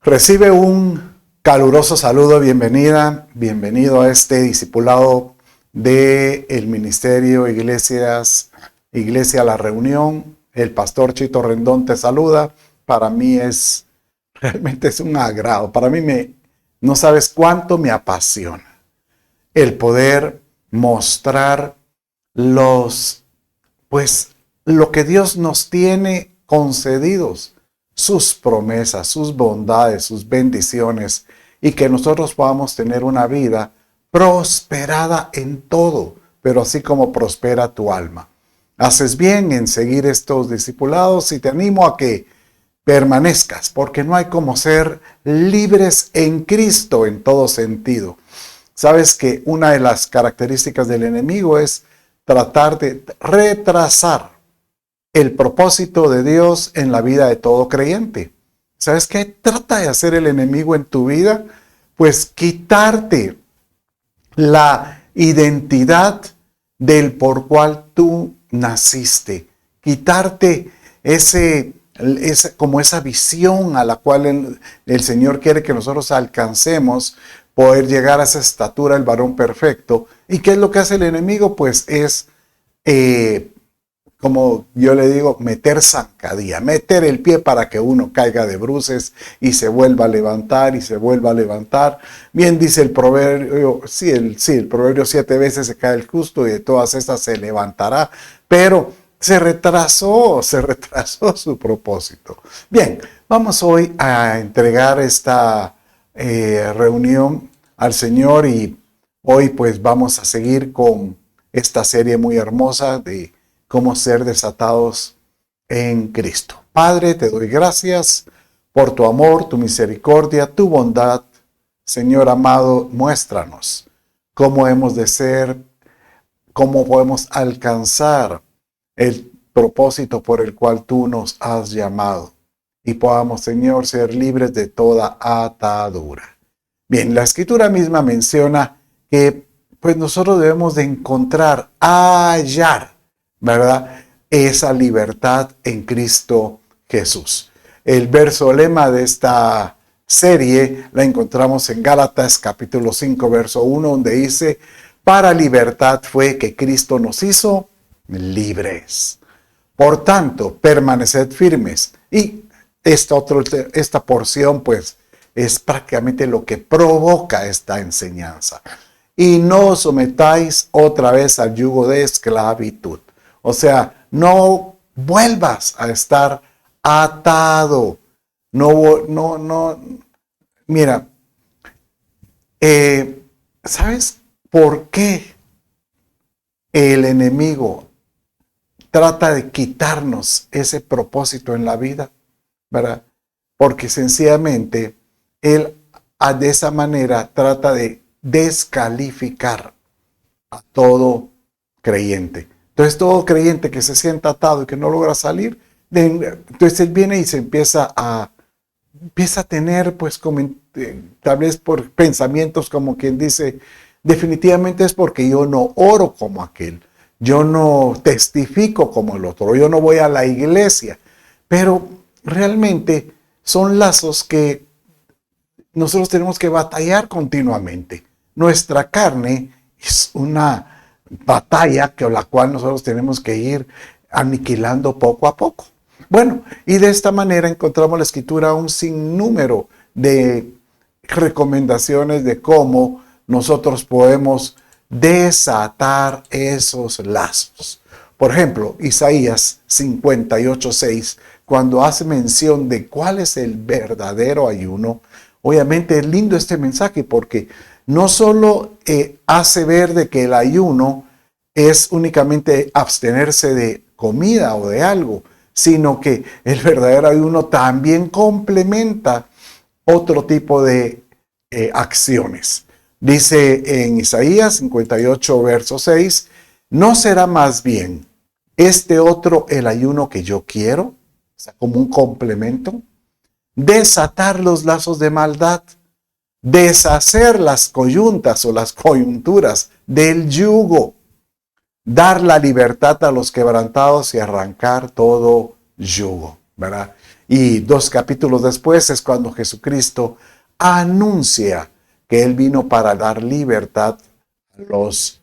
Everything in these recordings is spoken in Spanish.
Recibe un caluroso saludo, bienvenido a este discipulado del Ministerio Iglesia La Reunión. El pastor Chito Rendón te saluda. Para mí realmente es un agrado. No sabes cuánto me apasiona el poder mostrar lo que Dios nos tiene concedidos, sus promesas, sus bondades, sus bendiciones, y que nosotros podamos tener una vida prosperada en todo, pero así como prospera tu alma. Haces bien en seguir estos discipulados y te animo a que permanezcas, porque no hay como ser libres en Cristo en todo sentido. Sabes que una de las características del enemigo es tratar de retrasar el propósito de Dios en la vida de todo creyente. ¿Sabes qué trata de hacer el enemigo en tu vida? Pues quitarte la identidad del por cual tú naciste. Quitarte como esa visión a la cual el Señor quiere que nosotros alcancemos, poder llegar a esa estatura del varón perfecto. ¿Y qué es lo que hace el enemigo? Pues es como yo le digo, meter zancadilla, meter el pie para que uno caiga de bruces y se vuelva a levantar y se vuelva a levantar. Bien dice el proverbio, el proverbio 7 veces se cae el justo y de todas estas se levantará, pero se retrasó su propósito. Bien, vamos hoy a entregar esta reunión al Señor y hoy pues vamos a seguir con esta serie muy hermosa de cómo ser desatados en Cristo. Padre, te doy gracias por tu amor, tu misericordia, tu bondad. Señor amado, muéstranos cómo hemos de ser, cómo podemos alcanzar el propósito por el cual tú nos has llamado y podamos, Señor, ser libres de toda atadura. Bien, la Escritura misma menciona que pues nosotros debemos de hallar, ¿verdad?, esa libertad en Cristo Jesús. El verso lema de esta serie la encontramos en Gálatas capítulo 5, verso 1, donde dice: para libertad fue que Cristo nos hizo libres. Por tanto, permaneced firmes. Y esta porción, pues, es prácticamente lo que provoca esta enseñanza. Y no os sometáis otra vez al yugo de esclavitud. O sea, no vuelvas a estar atado. Mira, ¿sabes por qué el enemigo trata de quitarnos ese propósito en la vida? ¿Verdad? Porque sencillamente él de esa manera trata de descalificar a todo creyente. Entonces todo creyente que se sienta atado y que no logra salir, entonces él viene y se empieza a tener pues tal vez por pensamientos como quien dice: definitivamente es porque yo no oro como aquel, yo no testifico como el otro, yo no voy a la iglesia. Pero realmente son lazos que nosotros tenemos que batallar continuamente. Nuestra carne es una batalla con la cual nosotros tenemos que ir aniquilando poco a poco. Bueno, y de esta manera encontramos en la Escritura un sinnúmero de recomendaciones de cómo nosotros podemos desatar esos lazos. Por ejemplo, Isaías 58:6, cuando hace mención de cuál es el verdadero ayuno. Obviamente es lindo este mensaje porque no solo hace ver de que el ayuno es únicamente abstenerse de comida o de algo, sino que el verdadero ayuno también complementa otro tipo de acciones. Dice en Isaías 58, verso 6, ¿no será más bien este otro el ayuno que yo quiero? O sea, como un complemento. Desatar los lazos de maldad, deshacer las coyuntas o las coyunturas del yugo, dar la libertad a los quebrantados y arrancar todo yugo, ¿verdad? Y 2 capítulos después es cuando Jesucristo anuncia que Él vino para dar libertad a los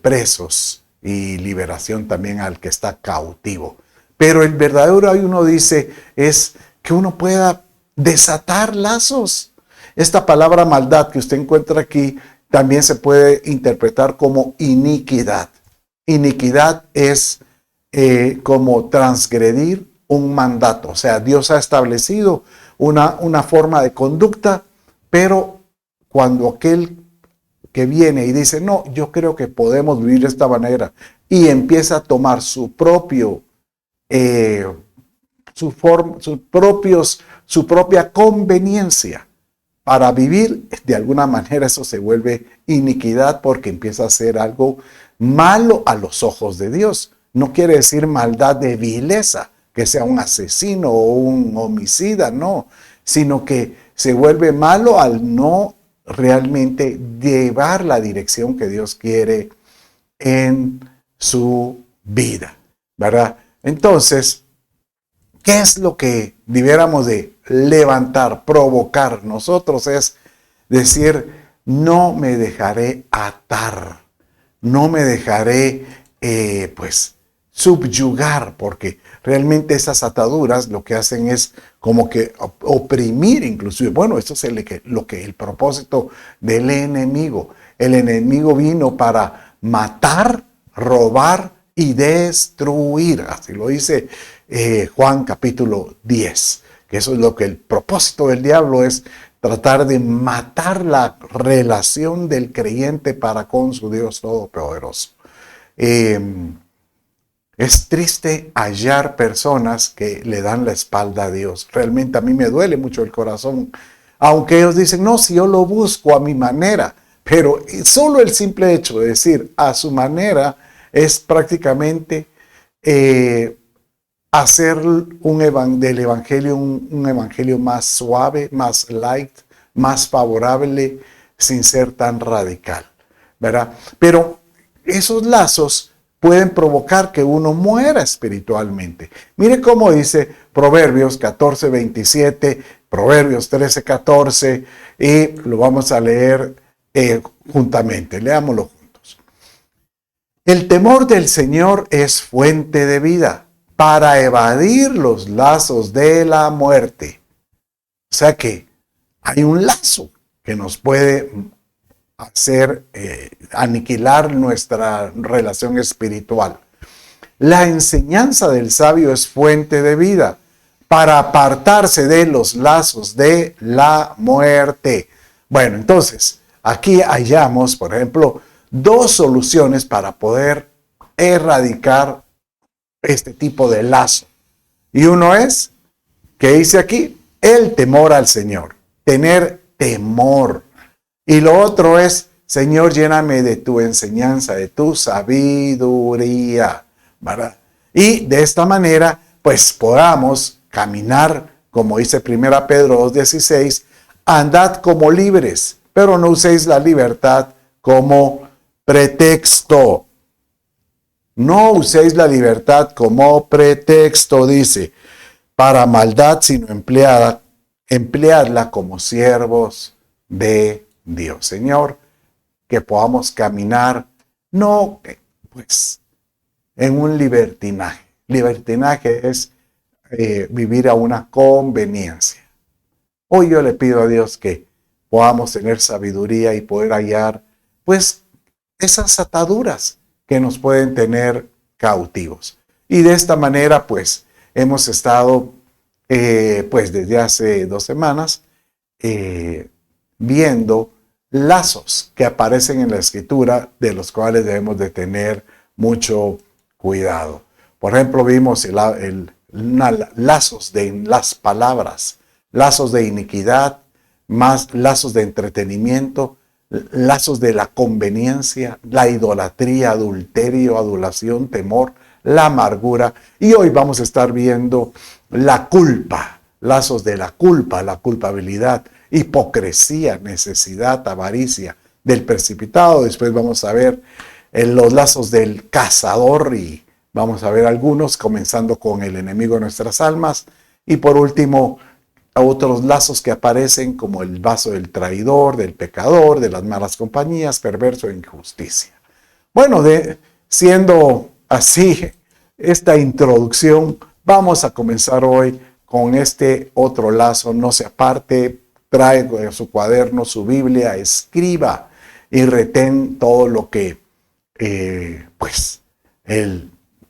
presos y liberación también al que está cautivo. Pero el verdadero ayuno, dice, es que uno pueda desatar lazos. Esta palabra maldad que usted encuentra aquí también se puede interpretar como iniquidad. Iniquidad es como transgredir un mandato. O sea, Dios ha establecido una forma de conducta, pero cuando aquel que viene y dice, no, yo creo que podemos vivir de esta manera, y empieza a tomar su propia conveniencia para vivir, de alguna manera eso se vuelve iniquidad, porque empieza a ser algo malo a los ojos de Dios. No quiere decir maldad de vileza, que sea un asesino o un homicida, no, sino que se vuelve malo al no realmente llevar la dirección que Dios quiere en su vida, ¿verdad? Entonces, ¿qué es lo que debiéramos de levantar, provocar nosotros? Es decir, no me dejaré atar, no me dejaré, subyugar, porque realmente esas ataduras lo que hacen es como que oprimir inclusive. Bueno, eso es el propósito del enemigo. El enemigo vino para matar, robar y destruir. Así lo dice Juan capítulo 10, que eso es lo que el propósito del diablo es, tratar de matar la relación del creyente para con su Dios Todopoderoso. Es triste hallar personas que le dan la espalda a Dios. Realmente a mí me duele mucho el corazón, aunque ellos dicen, no, si yo lo busco a mi manera, pero solo el simple hecho de decir a su manera es prácticamente hacer del evangelio un evangelio más suave, más light, más favorable, sin ser tan radical, ¿verdad? Pero esos lazos pueden provocar que uno muera espiritualmente. Mire cómo dice Proverbios 14:27, Proverbios 13:14, y lo vamos a leer juntamente. Leámoslo juntos. El temor del Señor es fuente de vida para evadir los lazos de la muerte. O sea que hay un lazo que nos puede hacer aniquilar nuestra relación espiritual. La enseñanza del sabio es fuente de vida para apartarse de los lazos de la muerte. Bueno, entonces, aquí hallamos, por ejemplo, 2 soluciones para poder erradicar este tipo de lazo. Y uno es, ¿qué dice aquí? El temor al Señor, tener temor. Y lo otro es, Señor, lléname de tu enseñanza, de tu sabiduría, ¿verdad? Y de esta manera, pues podamos caminar, como dice 1 Pedro 2:16, andad como libres, pero no uséis la libertad como pretexto. No uséis la libertad como pretexto, dice, para maldad, sino empleadla como siervos de Dios. Señor, que podamos caminar no pues en un libertinaje. Libertinaje es vivir a una conveniencia. Hoy yo le pido a Dios que podamos tener sabiduría y poder hallar pues esas ataduras que nos pueden tener cautivos. Y de esta manera pues hemos estado pues desde hace 2 semanas viendo lazos que aparecen en la Escritura, de los cuales debemos de tener mucho cuidado. Por ejemplo, vimos lazos de las palabras, lazos de iniquidad, más lazos de entretenimiento, lazos de la conveniencia, la idolatría, adulterio, adulación, temor, la amargura. Y hoy vamos a estar viendo la culpa, lazos de la culpa, la culpabilidad, hipocresía, necesidad, avaricia, del precipitado. Después vamos a ver los lazos del cazador y vamos a ver algunos, comenzando con el enemigo de nuestras almas. Y por último, otros lazos que aparecen como el lazo del traidor, del pecador, de las malas compañías, perverso e injusticia. Bueno, siendo así esta introducción, vamos a comenzar hoy con este otro lazo. No se aparte, trae su cuaderno, su Biblia, escriba y retén todo lo que él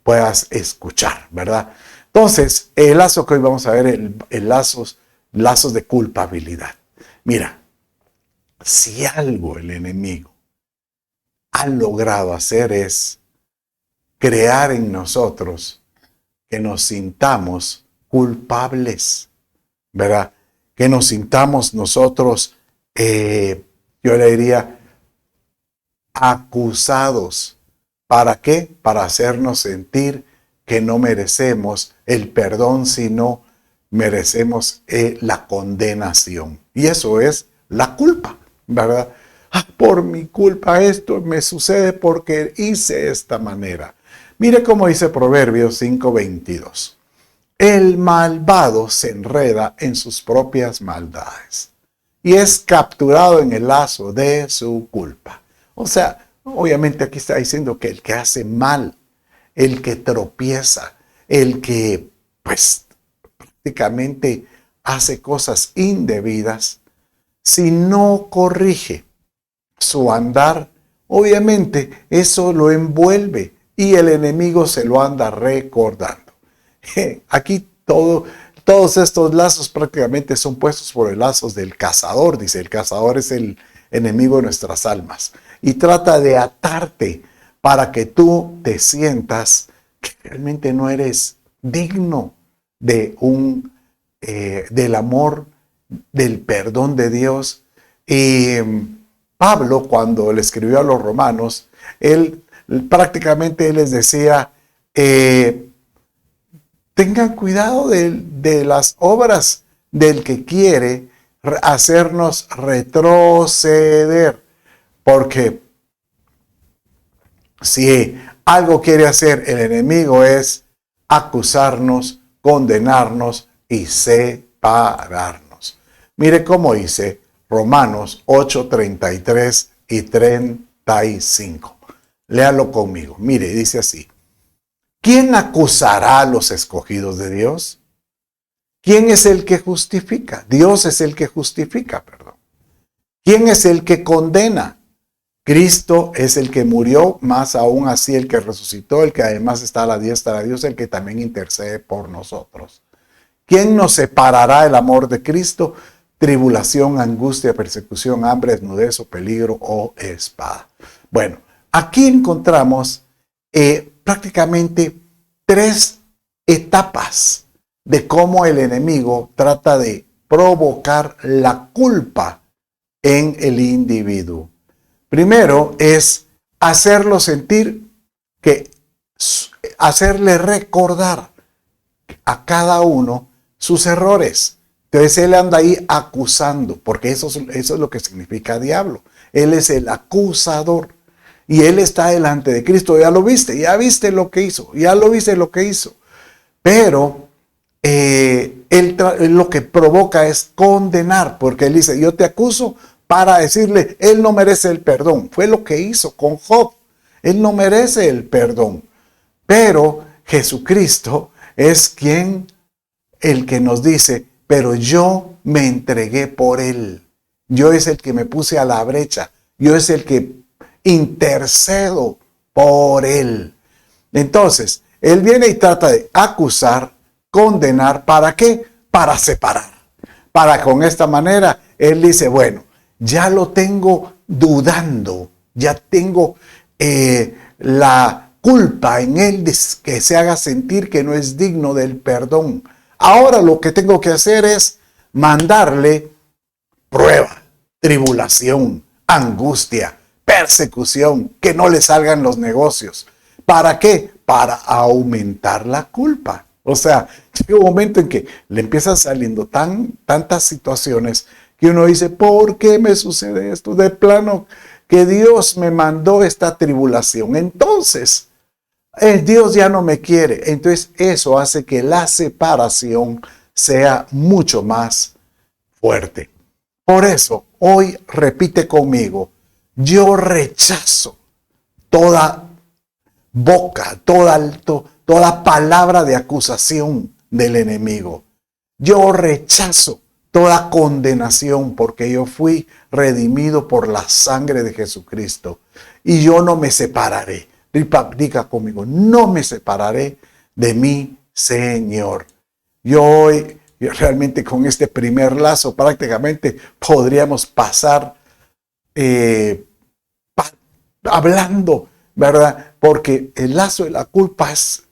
puedas escuchar, ¿verdad? Entonces, el lazo que hoy vamos a ver, lazos de culpabilidad. Mira, si algo el enemigo ha logrado hacer es crear en nosotros que nos sintamos culpables, ¿verdad? Que nos sintamos nosotros, yo le diría, acusados. ¿Para qué? Para hacernos sentir que no merecemos el perdón, sino merecemos la condenación. Y eso es la culpa, ¿verdad? Por mi culpa esto me sucede porque hice de esta manera. Mire cómo dice Proverbios 5:22. El malvado se enreda en sus propias maldades y es capturado en el lazo de su culpa. O sea, obviamente aquí está diciendo que el que hace mal, el que tropieza, el que prácticamente hace cosas indebidas, si no corrige su andar, obviamente eso lo envuelve y el enemigo se lo anda recordando. Aquí todos estos lazos prácticamente son puestos por los lazos del cazador. Dice, el cazador es el enemigo de nuestras almas y trata de atarte para que tú te sientas que realmente no eres digno de del amor, del perdón de Dios. Y Pablo, cuando le escribió a los romanos, él les decía, tengan cuidado de las obras del que quiere hacernos retroceder, porque si algo quiere hacer el enemigo es acusarnos, condenarnos y separarnos. Mire cómo dice Romanos 8:33 y 35. Léalo conmigo. Mire, dice así. ¿Quién acusará a los escogidos de Dios? ¿Quién es el que justifica? Dios es el que justifica, perdón. ¿Quién es el que condena? Cristo es el que murió, más aún así el que resucitó, el que además está a la diestra de Dios, el que también intercede por nosotros. ¿Quién nos separará del amor de Cristo? Tribulación, angustia, persecución, hambre, desnudez o peligro o espada. Bueno, aquí encontramos prácticamente 3 etapas de cómo el enemigo trata de provocar la culpa en el individuo. Primero es hacerlo sentir hacerle recordar a cada uno sus errores. Entonces él anda ahí acusando, porque eso es lo que significa diablo. Él es el acusador. Y él está delante de Cristo. Ya lo viste, ya viste lo que hizo, ya lo viste lo que hizo. Pero él lo que provoca es condenar, porque él dice, yo te acuso para decirle, él no merece el perdón. Fue lo que hizo con Job. Él no merece el perdón. Pero Jesucristo es el que nos dice, pero yo me entregué por él. Yo es el que me puse a la brecha. Yo es el que intercedo por él. Entonces, él viene y trata de acusar, condenar. ¿Para qué? Para separar. Para con esta manera, él dice, bueno, ya lo tengo dudando, ya tengo la culpa en él de que se haga sentir que no es digno del perdón. Ahora lo que tengo que hacer es mandarle prueba, tribulación, angustia, persecución, que no le salgan los negocios. ¿Para qué? Para aumentar la culpa. O sea, llega un momento en que le empiezan saliendo tantas situaciones que uno dice, ¿por qué me sucede esto? De plano que Dios me mandó esta tribulación. Entonces, Dios ya no me quiere. Entonces eso hace que la separación sea mucho más fuerte. Por eso, hoy repite conmigo, yo rechazo toda boca, toda palabra de acusación del enemigo. Yo rechazo toda condenación porque yo fui redimido por la sangre de Jesucristo y yo no me separaré. Diga conmigo, no me separaré de mi Señor. Yo realmente con este primer lazo prácticamente podríamos pasar hablando, ¿verdad? Porque el lazo de la culpa es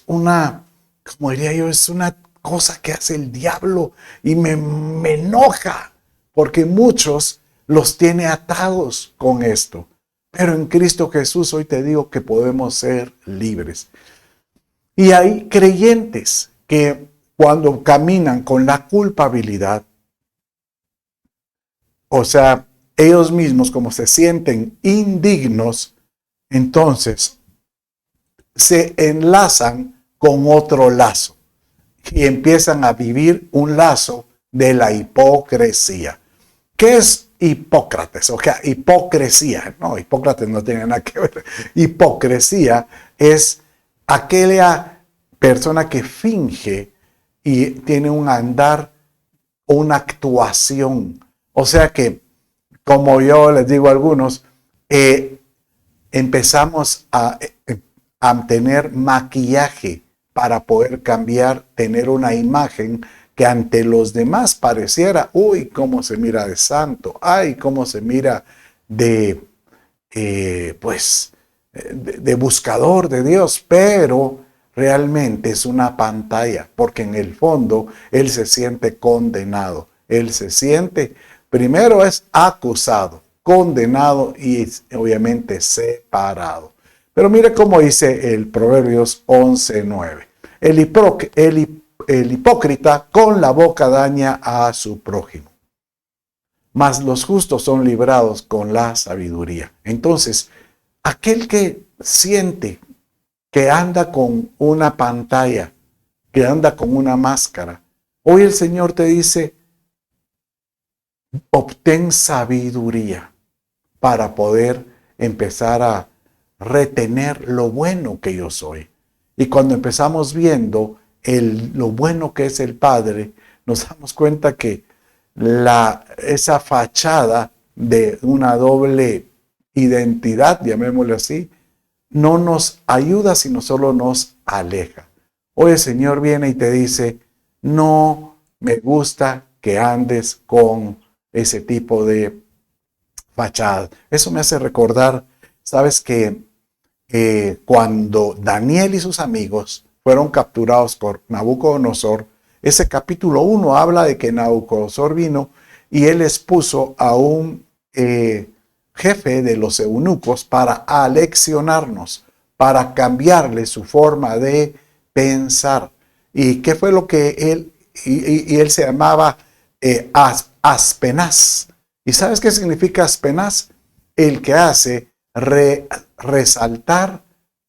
una, como diría yo, es una cosa que hace el diablo y me enoja porque muchos los tiene atados con esto. Pero en Cristo Jesús hoy te digo que podemos ser libres. Y hay creyentes que cuando caminan con la culpabilidad, o sea, ellos mismos como se sienten indignos, entonces se enlazan con otro lazo y empiezan a vivir un lazo de la hipocresía. ¿Qué es Hipócrates? O sea, hipocresía. No, Hipócrates no tiene nada que ver. Hipocresía es aquella persona que finge y tiene un andar, una actuación. O sea que, como yo les digo a algunos, empezamos a tener maquillaje para poder cambiar, tener una imagen que ante los demás pareciera, uy, cómo se mira de santo, ay, cómo se mira de buscador de Dios, pero realmente es una pantalla, porque en el fondo él se siente condenado, él se siente, primero es acusado, condenado y obviamente separado. Pero mire cómo dice el Proverbios 11:9. El hipócrita con la boca daña a su prójimo, mas los justos son librados con la sabiduría. Entonces, aquel que siente que anda con una pantalla, que anda con una máscara, hoy el Señor te dice, obtén sabiduría para poder empezar a retener lo bueno que yo soy. Y cuando empezamos viendo lo bueno que es el Padre, nos damos cuenta que esa fachada de una doble identidad, llamémosle así, no nos ayuda, sino solo nos aleja. Hoy el Señor viene y te dice, no me gusta que andes con ese tipo de fachada. Eso me hace recordar, sabes que cuando Daniel y sus amigos fueron capturados por Nabucodonosor, ese capítulo 1 habla de que Nabucodonosor vino y él les puso a un jefe de los eunucos para aleccionarnos, para cambiarle su forma de pensar. ¿Y qué fue lo que él, y él se llamaba Aspenaz? ¿Y sabes qué significa Aspenaz? El que hace resaltar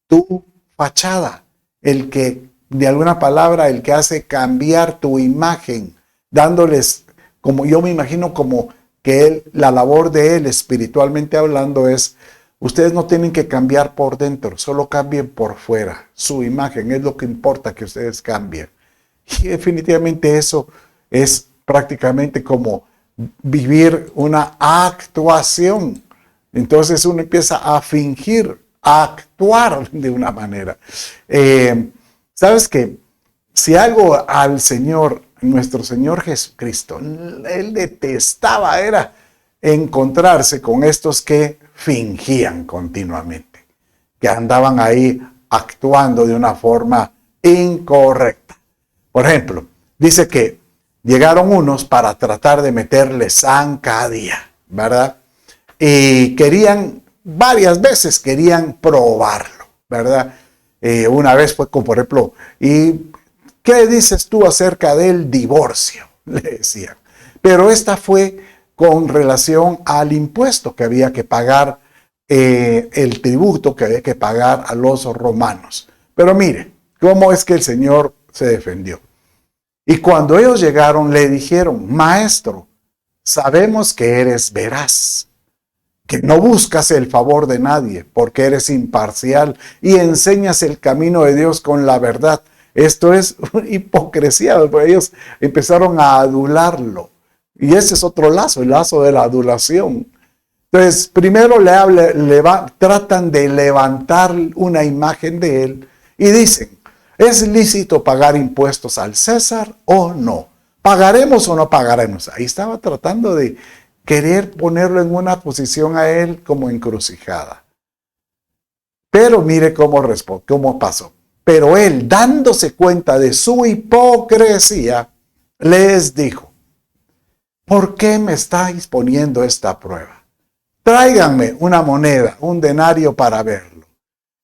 tu fachada, el que, de alguna palabra, el que hace cambiar tu imagen, dándoles, como yo me imagino, como que la labor de él, espiritualmente hablando, es, ustedes no tienen que cambiar por dentro, solo cambien por fuera. Su imagen es lo que importa que ustedes cambien. Y definitivamente eso es prácticamente como vivir una actuación. Entonces uno empieza a fingir, a actuar de una manera. ¿Sabes qué? Si algo al Señor, nuestro Señor Jesucristo, él detestaba era encontrarse con estos que fingían continuamente, que andaban ahí actuando de una forma incorrecta. Por ejemplo, dice que llegaron unos para tratar de meterle zancadilla, ¿verdad? Y varias veces querían probarlo, ¿verdad? Una vez fue como, por ejemplo, ¿y qué dices tú acerca del divorcio? Le decían. Pero esta fue con relación al impuesto que había que pagar, el tributo que había que pagar a los romanos. Pero mire, ¿cómo es que el Señor se defendió? Y cuando ellos llegaron, le dijeron: Maestro, sabemos que eres veraz, que no buscas el favor de nadie, porque eres imparcial y enseñas el camino de Dios con la verdad. Esto es hipocresía, porque ellos empezaron a adularlo. Y ese es otro lazo, el lazo de la adulación. Entonces, primero tratan de levantar una imagen de él y dicen: ¿es lícito pagar impuestos al César o no? ¿Pagaremos o no pagaremos? Ahí estaba tratando de querer ponerlo en una posición a él como encrucijada. Pero mire cómo pasó. Pero él, dándose cuenta de su hipocresía, les dijo: ¿por qué me estáis poniendo esta prueba? Tráiganme una moneda, un denario para verlo.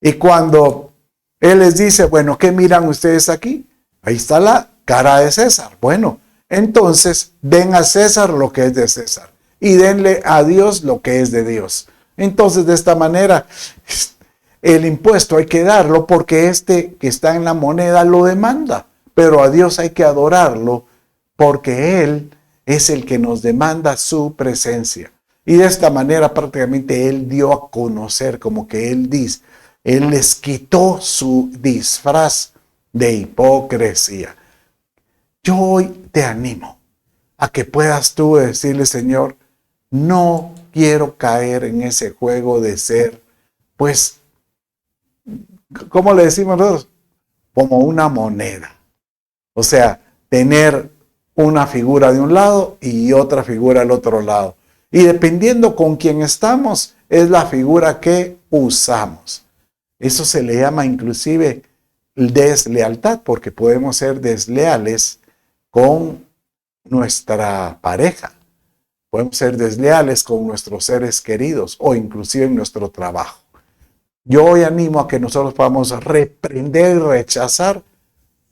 Y cuando él les dice: bueno, ¿qué miran ustedes aquí? Ahí está la cara de César. Bueno, entonces den a César lo que es de César y denle a Dios lo que es de Dios. Entonces, de esta manera, el impuesto hay que darlo porque este que está en la moneda lo demanda, pero a Dios hay que adorarlo porque Él es el que nos demanda su presencia. Y de esta manera prácticamente Él dio a conocer, como que Él les quitó su disfraz de hipocresía. Yo hoy te animo a que puedas tú decirle: Señor, no quiero caer en ese juego de ser, pues, ¿cómo le decimos nosotros? Como una moneda. O sea, tener una figura de un lado y otra figura del otro lado. Y dependiendo con quién estamos, es la figura que usamos. Eso se le llama inclusive deslealtad, porque podemos ser desleales con nuestra pareja. Podemos ser desleales con nuestros seres queridos o inclusive en nuestro trabajo. Yo hoy animo a que nosotros podamos reprender y rechazar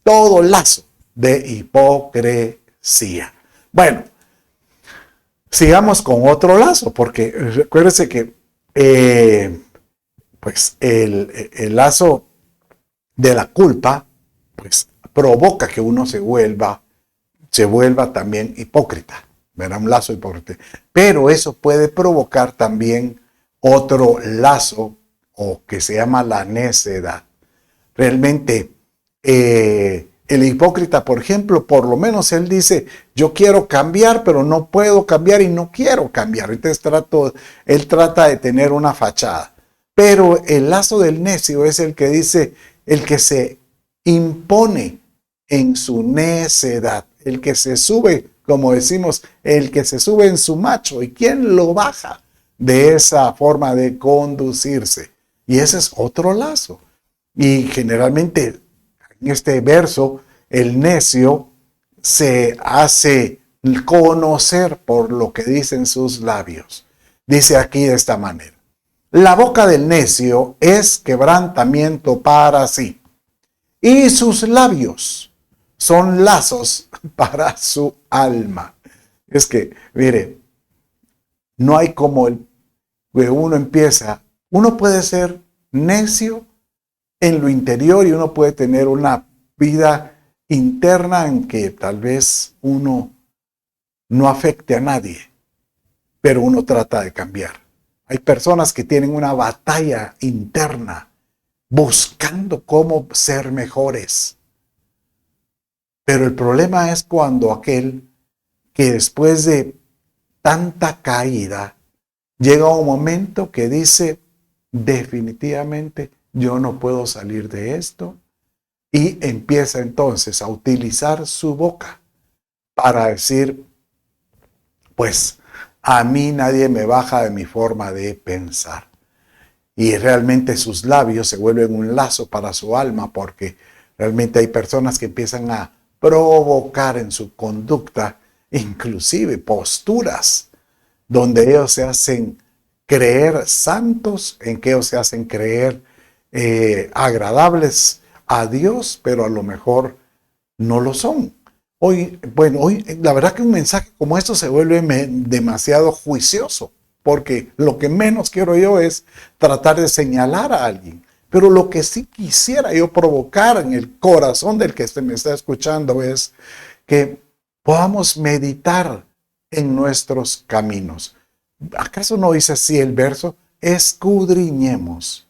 todo lazo de hipocresía. Bueno, sigamos con otro lazo, porque recuérdense que pues el lazo de la culpa pues provoca que uno se vuelva también hipócrita, ¿verdad? Un lazo hipócrita. Pero eso puede provocar también otro lazo, o que se llama la necedad. Realmente, el hipócrita, por ejemplo, por lo menos él dice: yo quiero cambiar, pero no puedo cambiar y no quiero cambiar. Entonces él trata de tener una fachada. Pero el lazo del necio es el que dice, el que se impone en su necedad, el que se sube, como decimos, el que se sube en su macho. ¿Y quién lo baja de esa forma de conducirse? Y ese es otro lazo. Y generalmente en este verso, el necio se hace conocer por lo que dicen sus labios. Dice aquí de esta manera: la boca del necio es quebrantamiento para sí, y sus labios son lazos para su alma. Es que, mire, no hay como uno puede ser necio en lo interior y uno puede tener una vida interna en que tal vez uno no afecte a nadie, pero uno trata de cambiar. Hay personas que tienen una batalla interna buscando cómo ser mejores. Pero el problema es cuando aquel que después de tanta caída llega un momento que dice: definitivamente yo no puedo salir de esto, y empieza entonces a utilizar su boca para decir: pues a mí nadie me baja de mi forma de pensar. Y realmente sus labios se vuelven un lazo para su alma, porque realmente hay personas que empiezan a provocar en su conducta inclusive posturas donde ellos se hacen creer santos, en que ellos se hacen creer agradables a Dios, pero a lo mejor no lo son. Hoy la verdad que un mensaje como esto se vuelve demasiado juicioso, porque lo que menos quiero yo es tratar de señalar a alguien. Pero lo que sí quisiera yo provocar en el corazón del que me está escuchando es que podamos meditar en nuestros caminos. ¿Acaso no dice así el verso? Escudriñemos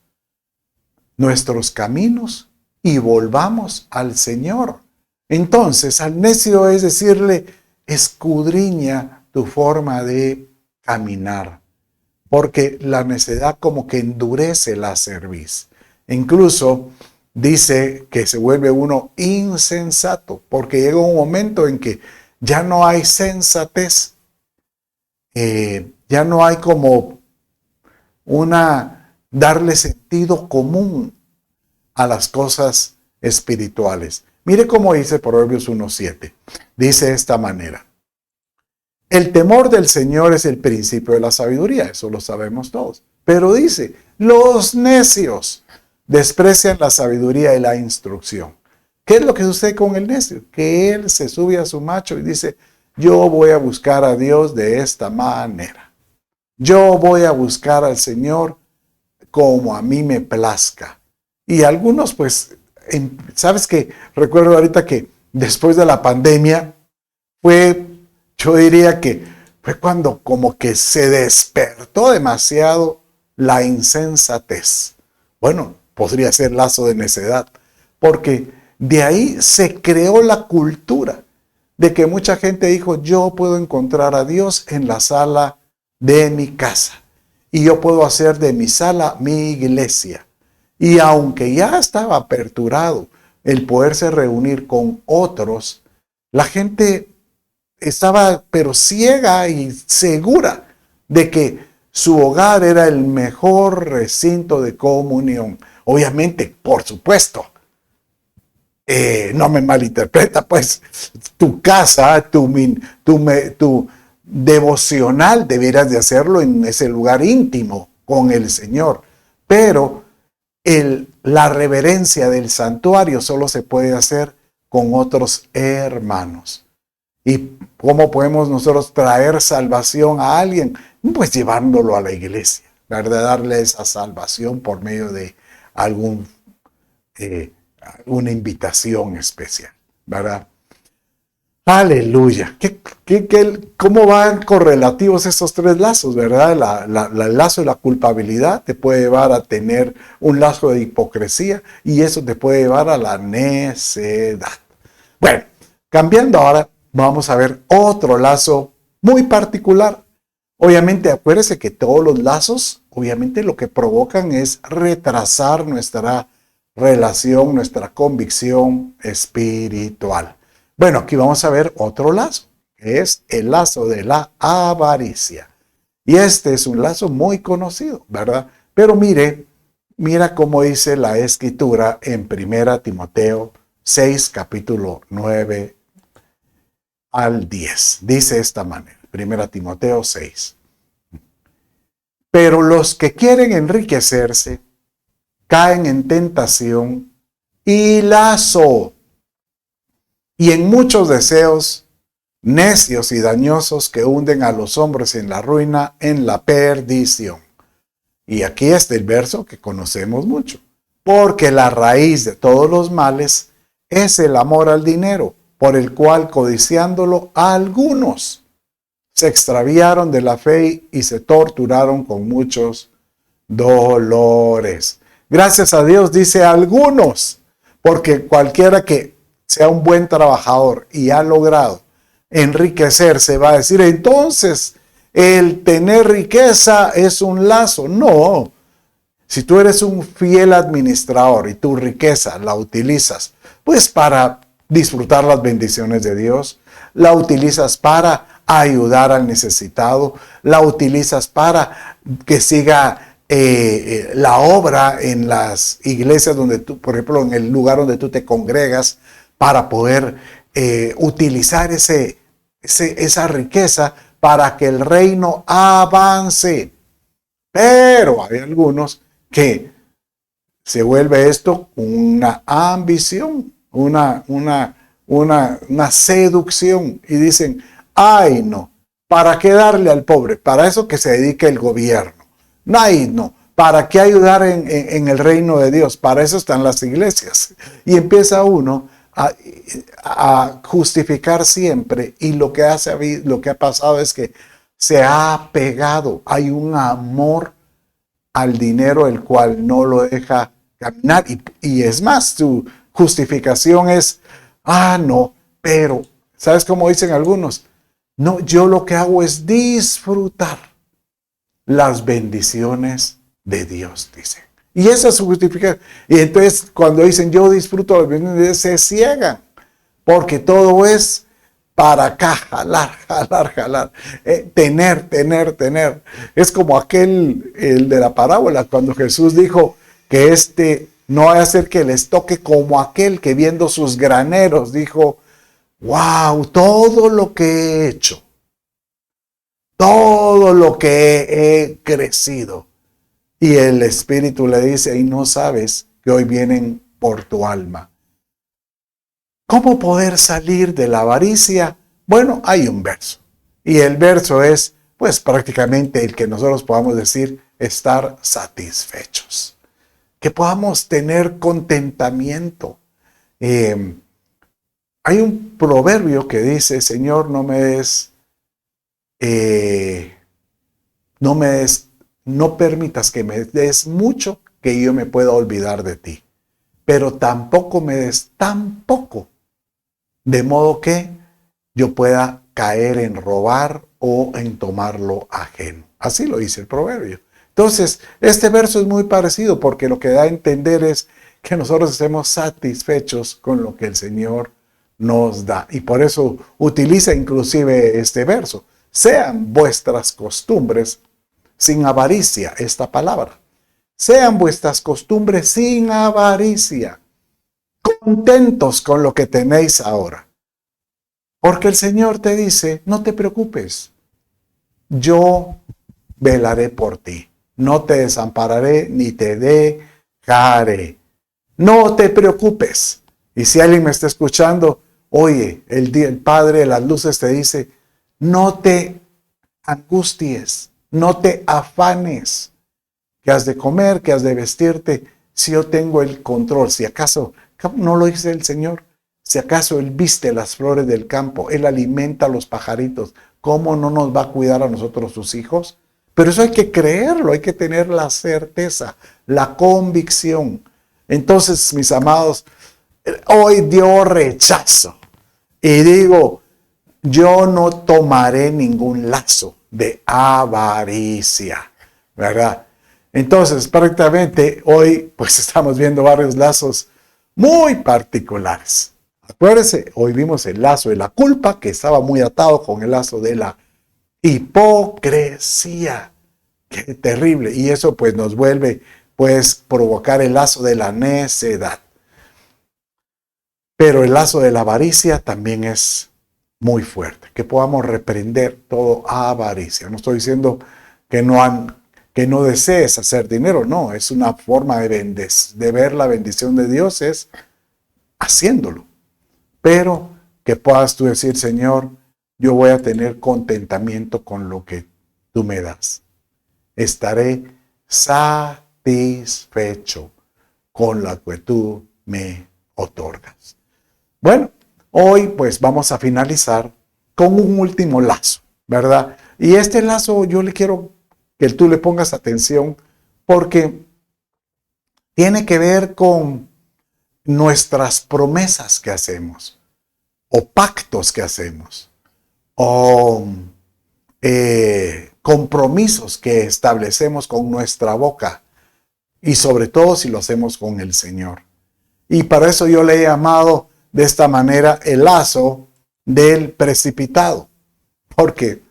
nuestros caminos y volvamos al Señor. Entonces, al necio es decirle, escudriña tu forma de caminar, porque la necedad como que endurece la cerviz. Incluso dice que se vuelve uno insensato, porque llega un momento en que ya no hay sensatez, ya no hay como darle sentido común a las cosas espirituales. Mire cómo dice Proverbios 1:7. Dice de esta manera: el temor del Señor es el principio de la sabiduría, eso lo sabemos todos. Pero dice, los necios desprecian la sabiduría y la instrucción. ¿Qué es lo que sucede con el necio? Que él se sube a su macho y dice, yo voy a buscar a Dios de esta manera. Yo voy a buscar al Señor como a mí me plazca. Y algunos, pues, ¿sabes qué? Recuerdo ahorita que después de la pandemia yo diría que fue cuando como que se despertó demasiado la insensatez. Bueno, podría ser lazo de necedad, porque de ahí se creó la cultura de que mucha gente dijo, yo puedo encontrar a Dios en la sala de mi casa y yo puedo hacer de mi sala mi iglesia. Y aunque ya estaba aperturado el poderse reunir con otros, la gente estaba pero ciega y segura de que su hogar era el mejor recinto de comunión. Obviamente, por supuesto, no me malinterpreta, pues tu casa, tu devocional deberás de hacerlo en ese lugar íntimo con el Señor. Pero la reverencia del santuario solo se puede hacer con otros hermanos. ¿Y cómo podemos nosotros traer salvación a alguien? Pues llevándolo a la iglesia, ¿verdad? Darle esa salvación por medio de alguna invitación especial, ¿verdad? Aleluya. ¿Cómo van correlativos estos tres lazos, verdad? El lazo de la culpabilidad te puede llevar a tener un lazo de hipocresía y eso te puede llevar a la necedad. Bueno, cambiando ahora, vamos a ver otro lazo muy particular. Obviamente, acuérdese que todos los lazos, obviamente lo que provocan es retrasar nuestra relación, nuestra convicción espiritual. Bueno, aquí vamos a ver otro lazo, que es el lazo de la avaricia. Y este es un lazo muy conocido, ¿verdad? Pero mira cómo dice la Escritura en 1 Timoteo 6, capítulo 9 al 10. Dice de esta manera, 1 Timoteo 6. Pero los que quieren enriquecerse caen en tentación y lazo y en muchos deseos necios y dañosos que hunden a los hombres en la ruina, en la perdición. Y aquí está el verso que conocemos mucho. Porque la raíz de todos los males es el amor al dinero, por el cual codiciándolo algunos se extraviaron de la fe y se torturaron con muchos dolores. Gracias a Dios dice algunos, porque cualquiera que sea un buen trabajador y ha logrado enriquecerse va a decir, entonces el tener riqueza es un lazo. No, si tú eres un fiel administrador y tu riqueza la utilizas pues para disfrutar las bendiciones de Dios, la utilizas para ayudar al necesitado, la utilizas para que siga la obra en las iglesias donde tú, por ejemplo, en el lugar donde tú te congregas, para poder utilizar esa riqueza para que el reino avance. Pero hay algunos que se vuelve esto una ambición, una seducción y dicen, ay no, ¿para qué darle al pobre? Para eso que se dedique el gobierno. Ay no, ¿para qué ayudar en el reino de Dios? Para eso están las iglesias. Y empieza uno a justificar siempre, y lo que ha pasado es que se ha pegado. Hay un amor al dinero el cual no lo deja caminar, y es más, tu justificación es, no, pero, ¿sabes cómo dicen algunos? No, yo lo que hago es disfrutar las bendiciones de Dios, dicen. Y esa es su justificación. Y entonces cuando dicen yo disfruto las bendiciones de Dios, se ciegan, porque todo es para acá, jalar, tener. Es como el de la parábola, cuando Jesús dijo que no va a hacer que les toque como aquel que viendo sus graneros dijo, wow, todo lo que he hecho, todo lo que he crecido. Y el Espíritu le dice, y no sabes que hoy vienen por tu alma. ¿Cómo poder salir de la avaricia? Bueno, hay un verso. Y el verso es, pues prácticamente el que nosotros podamos decir, estar satisfechos. Que podamos tener contentamiento. Hay un proverbio que dice, Señor, no permitas que me des mucho que yo me pueda olvidar de ti, pero tampoco me des tan poco, de modo que yo pueda caer en robar o en tomar lo ajeno. Así lo dice el proverbio. Entonces, este verso es muy parecido porque lo que da a entender es que nosotros estemos satisfechos con lo que el Señor nos da. Y por eso utiliza inclusive este verso. Sean vuestras costumbres sin avaricia, esta palabra. Sean vuestras costumbres sin avaricia, contentos con lo que tenéis ahora. Porque el Señor te dice, no te preocupes, yo velaré por ti. No te desampararé ni te dejaré. No te preocupes. Y si alguien me está escuchando, oye, el Padre de las luces te dice, no te angusties, no te afanes. ¿Qué has de comer? ¿Qué has de vestirte? Si yo tengo el control. Si acaso, no lo dice el Señor, si acaso Él viste las flores del campo, Él alimenta a los pajaritos, ¿cómo no nos va a cuidar a nosotros sus hijos? Pero eso hay que creerlo, hay que tener la certeza, la convicción. Entonces, mis amados, hoy yo rechazo y digo, yo no tomaré ningún lazo de avaricia, ¿verdad? Entonces, prácticamente hoy pues estamos viendo varios lazos muy particulares. Acuérdense, hoy vimos el lazo de la culpa, que estaba muy atado con el lazo de la hipocresía. Qué terrible. Y eso pues nos vuelve pues provocar el lazo de la necedad. Pero el lazo de la avaricia también es muy fuerte. Que podamos reprender todo avaricia. No estoy diciendo que no desees hacer dinero. No, es una forma de ver la bendición de Dios, es haciéndolo. Pero que puedas tú decir, Señor, yo voy a tener contentamiento con lo que tú me das. Estaré satisfecho con lo que tú me otorgas. Bueno, hoy pues vamos a finalizar con un último lazo, ¿verdad? Y este lazo yo le quiero que tú le pongas atención porque tiene que ver con nuestras promesas que hacemos o pactos que hacemos o compromisos que establecemos con nuestra boca y sobre todo si lo hacemos con el Señor. Y para eso yo le he llamado de esta manera el lazo del precipitado, porque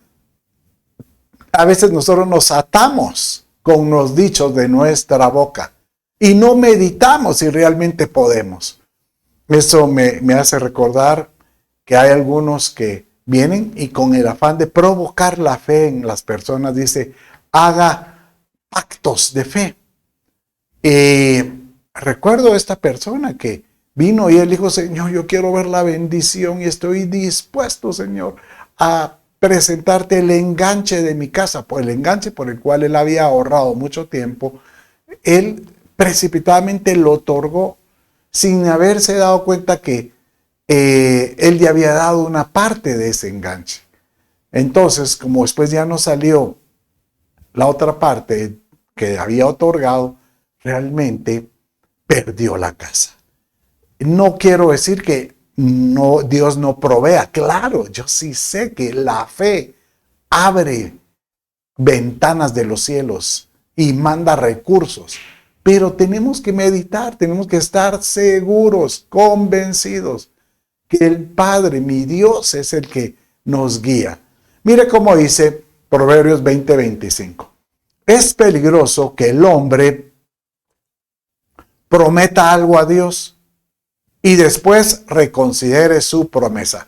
a veces nosotros nos atamos con los dichos de nuestra boca y no meditamos si realmente podemos. Eso me hace recordar que hay algunos que vienen y con el afán de provocar la fe en las personas, dice, haga pactos de fe. Recuerdo a esta persona que vino y él dijo, Señor, yo quiero ver la bendición y estoy dispuesto, Señor, a presentarte el enganche de mi casa, por el enganche por el cual él había ahorrado mucho tiempo. Él precipitadamente lo otorgó sin haberse dado cuenta que él ya había dado una parte de ese enganche. Entonces, como después ya no salió la otra parte que había otorgado, realmente perdió la casa. No quiero decir que Dios no provea. Claro, yo sí sé que la fe abre ventanas de los cielos y manda recursos. Pero tenemos que meditar, tenemos que estar seguros, convencidos que el Padre, mi Dios, es el que nos guía. Mire cómo dice Proverbios 20:25. Es peligroso que el hombre prometa algo a Dios y después reconsidere su promesa.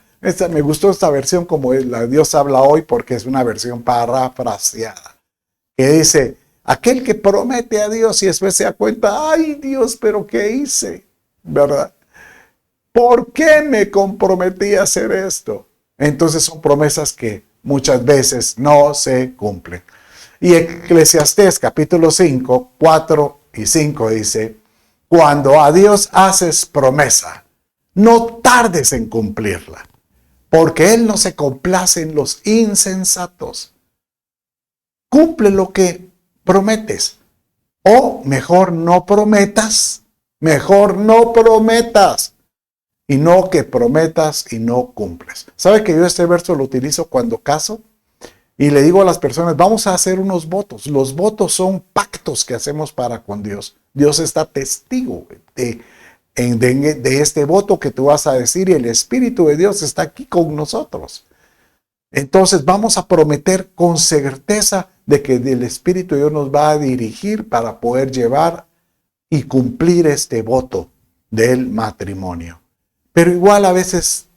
Me gustó esta versión como la Dios habla hoy porque es una versión parafraseada. Que dice, aquel que promete a Dios y después se da cuenta, ay Dios, pero ¿qué hice? ¿Verdad? ¿Por qué me comprometí a hacer esto? Entonces son promesas que muchas veces no se cumplen. Y Eclesiastés capítulo 5, 4 y 5 dice, cuando a Dios haces promesa, no tardes en cumplirla, porque Él no se complace en los insensatos. Cumple lo que prometes. O mejor no prometas, y no que prometas y no cumples. ¿Sabe que yo este verso lo utilizo cuando caso? Y le digo a las personas, vamos a hacer unos votos. Los votos son pactos que hacemos para con Dios. Dios está testigo de este voto que tú vas a decir y el Espíritu de Dios está aquí con nosotros. Entonces vamos a prometer con certeza de que el Espíritu de Dios nos va a dirigir para poder llevar y cumplir este voto del matrimonio. Pero igual a veces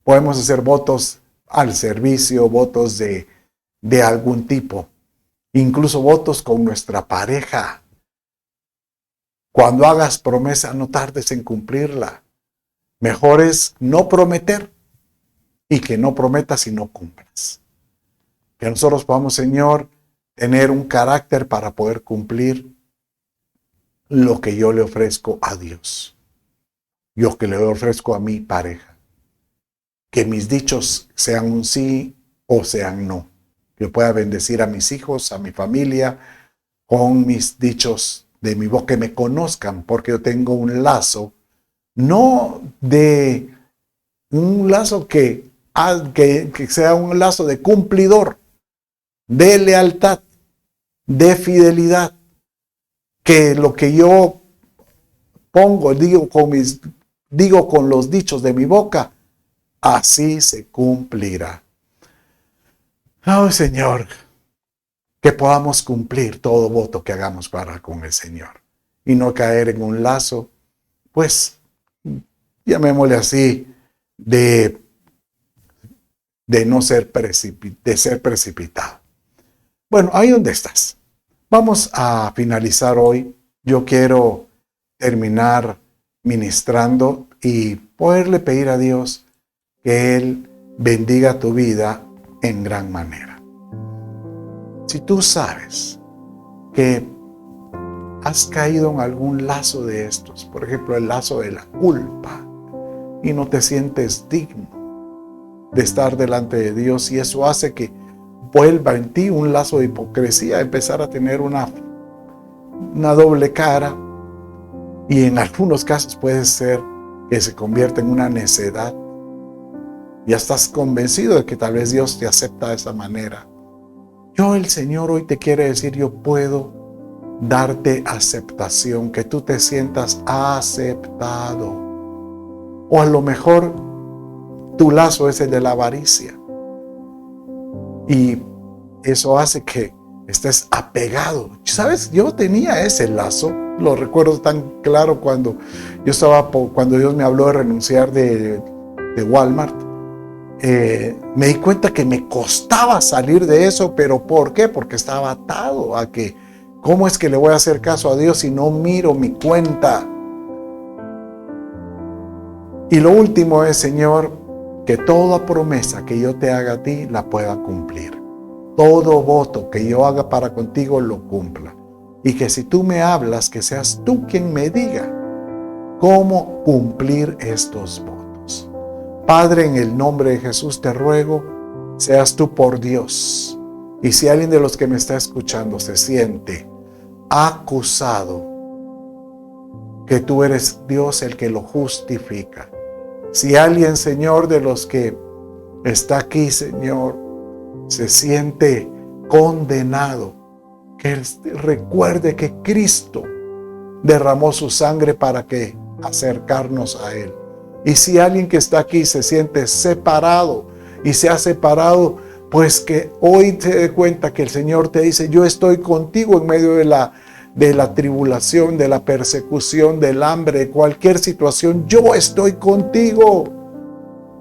podemos hacer votos al servicio, votos de algún tipo, incluso votos con nuestra pareja. Cuando hagas promesa, no tardes en cumplirla. Mejor es no prometer y que no prometas y no cumplas. Que nosotros podamos, Señor, tener un carácter para poder cumplir lo que yo le ofrezco a Dios. Yo que le ofrezco a mi pareja. Que mis dichos sean un sí o sean no. Que pueda bendecir a mis hijos, a mi familia, con mis dichos de mi boca, que me conozcan, porque yo tengo un lazo, no de un lazo que sea un lazo de cumplidor, de lealtad, de fidelidad, que lo que yo pongo, digo con los dichos de mi boca, así se cumplirá. Oh, Señor, que podamos cumplir todo voto que hagamos para con el Señor y no caer en un lazo, pues, llamémosle así, de no ser precipitado. Bueno, ahí donde estás. Vamos a finalizar hoy. Yo quiero terminar ministrando y poderle pedir a Dios que Él bendiga tu vida en gran manera. Si tú sabes que has caído en algún lazo de estos, por ejemplo, el lazo de la culpa, y no te sientes digno de estar delante de Dios, y eso hace que vuelva en ti un lazo de hipocresía, empezar a tener una doble cara, y en algunos casos puede ser que se convierta en una necedad. Ya estás convencido de que tal vez Dios te acepta de esa manera. El Señor hoy te quiere decir, yo puedo darte aceptación, que tú te sientas aceptado. O a lo mejor tu lazo es el de la avaricia. Y eso hace que estés apegado. ¿Sabes? Yo tenía ese lazo. Lo recuerdo tan claro cuando Dios me habló de renunciar de Walmart. Me di cuenta que me costaba salir de eso, pero ¿por qué? Porque estaba atado a que, ¿cómo es que le voy a hacer caso a Dios si no miro mi cuenta? Y lo último es, Señor, que toda promesa que yo te haga a ti la pueda cumplir. Todo voto que yo haga para contigo lo cumpla. Y que si tú me hablas, que seas tú quien me diga cómo cumplir estos votos. Padre, en el nombre de Jesús te ruego, seas tú por Dios. Y si alguien de los que me está escuchando se siente acusado, que tú eres Dios el que lo justifica. Si alguien, Señor, de los que está aquí, Señor, se siente condenado, que recuerde que Cristo derramó su sangre para que acercarnos a Él. Y si alguien que está aquí se siente separado y se ha separado, pues que hoy te dé cuenta que el Señor te dice: yo estoy contigo en medio de la tribulación, de la persecución, del hambre, de cualquier situación. Yo estoy contigo.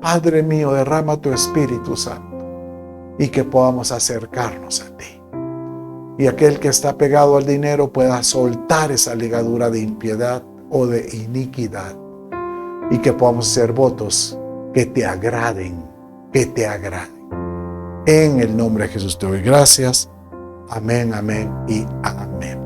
Padre mío, derrama tu Espíritu Santo y que podamos acercarnos a ti. Y aquel que está pegado al dinero pueda soltar esa ligadura de impiedad o de iniquidad, y que podamos hacer votos que te agraden, que te agraden. En el nombre de Jesús te doy gracias. Amén, amén y amén.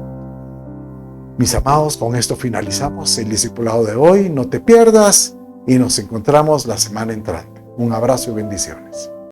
Mis amados, con esto finalizamos el discipulado de hoy. No te pierdas y nos encontramos la semana entrante. Un abrazo y bendiciones.